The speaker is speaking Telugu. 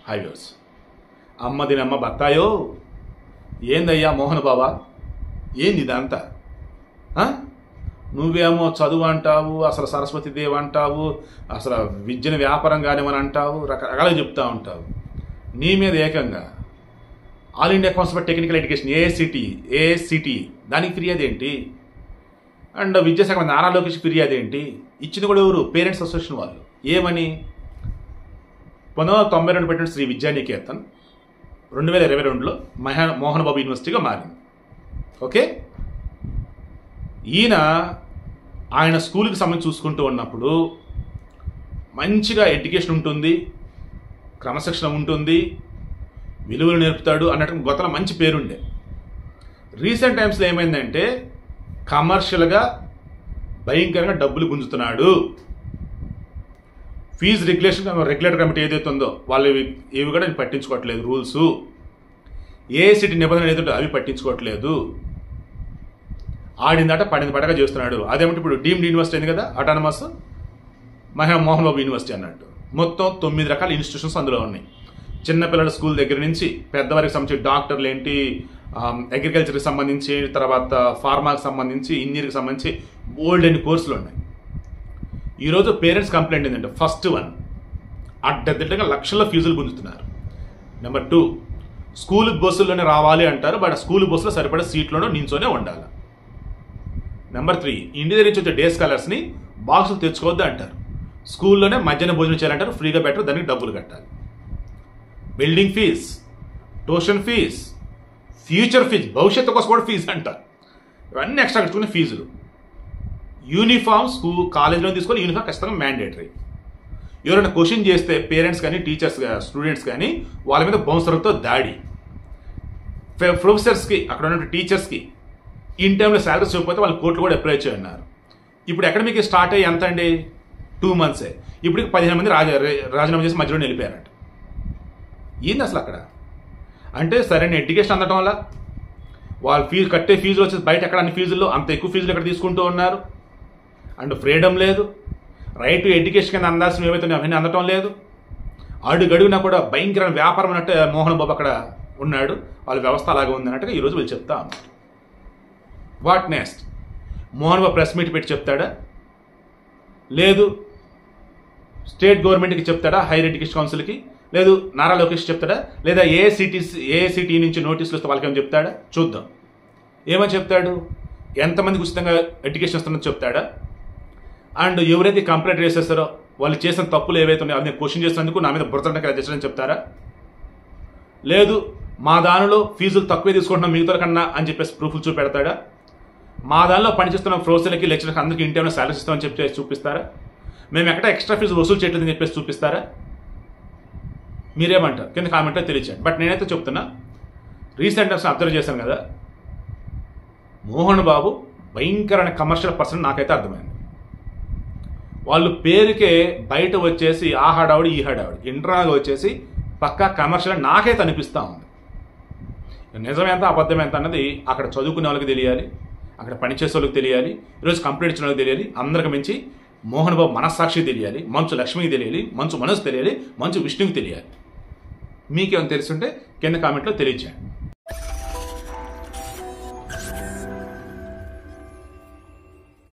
హైవేస్ అమ్మ దీనమ్మ బత్తాయో ఏందయ్యా మోహన్ బాబా ఏంది ఇదంతా నువ్వేమో చదువు అంటావు, అసలు సరస్వతి దేవి అంటావు, అసలు విద్యను వ్యాపారం కానివని అంటావు, రకరకాలుగా చెప్తా ఉంటావు. నీ మీద ఏకంగా all India council for technical education AICTE దానికి ఫిర్యాదు ఏంటి? అండ్ విద్యాశాఖ నారా లోకేష్ ఫిర్యాదు ఏంటి? ఇచ్చింది కూడా ఎవరు? పేరెంట్స్ అసోసియేషన్ వాళ్ళు. ఏమని 1992 పెట్టిన శ్రీ విద్యానికేతన్ 2022లో మోహన్ బాబు యూనివర్సిటీగా మారింది. ఓకే, ఆయన స్కూల్కి సంబంధించి చూసుకుంటూ ఉన్నప్పుడు మంచిగా ఎడ్యుకేషన్ ఉంటుంది, క్రమశిక్షణ ఉంటుంది, విలువలు నేర్పుతాడు అన్నట్టు గతంలో మంచి పేరుండే. రీసెంట్ టైమ్స్లో ఏమైందంటే కమర్షియల్గా భయంకరంగా డబ్బులు గుంజుతున్నాడు. ఫీజు రెగ్యులేటర్ కమిటీ ఏదైతే ఉందో వాళ్ళు ఇవి కూడా పట్టించుకోవట్లేదు. రూల్స్ ఏఐసిటి నిబంధనలు ఏదైతే అవి పట్టించుకోవట్లేదు. ఆడిందట పడింది పడగా చేస్తున్నాడు. అదేమంటే ఇప్పుడు డీమ్డ్ యూనివర్సిటీ అయింది కదా, అటానమస్ మోహన్ బాబు యూనివర్సిటీ అన్నట్టు. మొత్తం 9 రకాల ఇన్స్టిట్యూషన్స్ అందులో ఉన్నాయి. చిన్నపిల్లల స్కూల్ దగ్గర నుంచి పెద్దవారికి సంబంధించి డాక్టర్లు ఏంటి, అగ్రికల్చర్కి సంబంధించి, తర్వాత ఫార్మాకి సంబంధించి, ఇంజనీర్కి సంబంధించి బోల్డ్ అన్ని కోర్సులు ఉన్నాయి. ఈరోజు పేరెంట్స్ కంప్లైంట్ ఏంటంటే ఫస్ట్ వన్, అడ్డదిడ్డగా లక్షల ఫీజులు గుంజుతున్నారు. నెంబర్ 2, స్కూల్ బస్సుల్లోనే రావాలి అంటారు, బట్ స్కూల్ బస్సులో సరిపడే సీట్లోనూ నించోనే ఉండాలి. నెంబర్ 3, ఇంటి దగ్గర నుంచి వచ్చే డే స్కాలర్స్ని బాక్సులు తెచ్చుకోవద్దు అంటారు. స్కూల్లోనే మధ్యాహ్నం భోజనం చేయాలంటారు, ఫ్రీగా బెటర్, దానికి డబ్బులు కట్టాలి. Building fees, tuition fees, future fees, భవిష్యత్తు కోసం కూడా ఫీజు అంటారు. ఇవన్నీ ఎక్స్ట్రా కట్టుకునే ఫీజులు. యూనిఫామ్ కాలేజీలో తీసుకోవాలి, యూనిఫామ్ ఖచ్చితంగా మ్యాండేటరీ. ఎవరైనా క్వశ్చన్ చేస్తే పేరెంట్స్ కానీ టీచర్స్ స్టూడెంట్స్ కానీ వాళ్ళ మీద బౌన్సర్లతో దాడి. ప్రొఫెసర్స్కి అక్కడ ఉన్న టీచర్స్కి ఇన్ టైంలో శాలరీస్ ఇవ్వకపోతే వాళ్ళు కోర్టులు కూడా అప్లై చేయన్నారు. ఇప్పుడు అకాడమిక్ స్టార్ట్ అయ్యి ఎంత అండి, 2 months. ఇప్పుడు 15 మంది రాజీనామా చేసి మధ్యలో వెళ్ళిపోయారట. ఏంది అసలు అక్కడ? అంటే సరైన ఎడ్యుకేషన్ అందటం వల్ల వాళ్ళు కట్టే ఫీజులు వచ్చేసి బయట ఎక్కడ అన్ని ఫీజుల్లో అంత ఎక్కువ ఫీజులు ఎక్కడ తీసుకుంటూ ఉన్నారు. అండ్ ఫ్రీడమ్ లేదు, రైట్ టు ఎడ్యుకేషన్ కింద అందాల్సిన ఏవైతే అవన్నీ అందటం లేదు. అడుగడుగునా కూడా భయంకరమైన వ్యాపారం అన్నట్టు మోహన్ బాబు అక్కడ ఉన్నాడు. వాళ్ళ వ్యవస్థ అలాగే ఉంది అన్నట్టుగా ఈరోజు వీళ్ళు చెప్తా ఉన్నారు. What next? Mohan Babu press meet పెట్టి చెప్తాడా? లేదు స్టేట్ గవర్నమెంట్కి చెప్తాడా, హైయర్ ఎడ్యుకేషన్ కౌన్సిల్కి? లేదు నారా లోకేష్ చెప్తాడా? లేదా ఏఐసిటి నుంచి నోటీసులు వస్తే వాళ్ళకేమో చెప్తాడా? చూద్దాం ఏమని చెప్తాడు. ఎంతమందికి ఉచితంగా ఎడ్యుకేషన్ ఇస్తుందో చెప్తాడా? అండ్ ఎవరైతే కంప్లైంట్ చేసేస్తారో వాళ్ళు చేసిన తప్పులు ఏవైతే ఉన్నాయో అవి క్వశ్చన్ చేసినందుకు నా మీద బురదకి రచించని చెప్తారా? లేదు మా దానిలో ఫీజులు తక్కువే తీసుకుంటున్నాం మిగతా కన్నా అని చెప్పేసి ప్రూఫ్లు చూపెడతాడా? మా దానిలో పనిచేస్తున్న ప్రొఫెసర్లకి లెక్చరర్కి అందరికీ ఇంటర్వ్యూ శాలరీస్ ఇస్తామని చెప్పి చూపిస్తారా? మేము ఎక్కడ ఎక్స్ట్రా ఫీజు వసూలు చేయట్లేదని చెప్పేసి చూపిస్తారా? మీరేమంటారు కింద కామెంట్లో తెలియచేయండి. బట్ నేనైతే చెప్తున్నా, రీసెంట్ టైమ్స్ అబ్జర్వ్ చేశాను కదా, మోహన్ బాబు భయంకరమైన కమర్షియల్ పర్సన్ నాకైతే అర్థమైంది. వాళ్ళు పేరుకే బయట వచ్చేసి ఆ హడావుడి ఈ హడావుడి, ఇంటర్నల్గా వచ్చేసి పక్కా కమర్షియల్ నాకైతే అనిపిస్తూ ఉంది. నిజం ఎంత అబద్ధం ఎంత అన్నది అక్కడ చదువుకునే వాళ్ళకి తెలియాలి, అక్కడ పనిచేసే వాళ్ళకి తెలియాలి, ఈరోజు కంప్లైంట్ ఇచ్చిన వాళ్ళకి తెలియాలి. అందరికి మించి మోహన్ బాబు మనస్సాక్షి తెలియాలి, మంచు లక్ష్మికి తెలియాలి, మంచు మనసు తెలియాలి, మంచు విష్ణుకి తెలియాలి. మీకేమైనా తెలుసుంటే కింద కామెంట్లో తెలియచేయండి.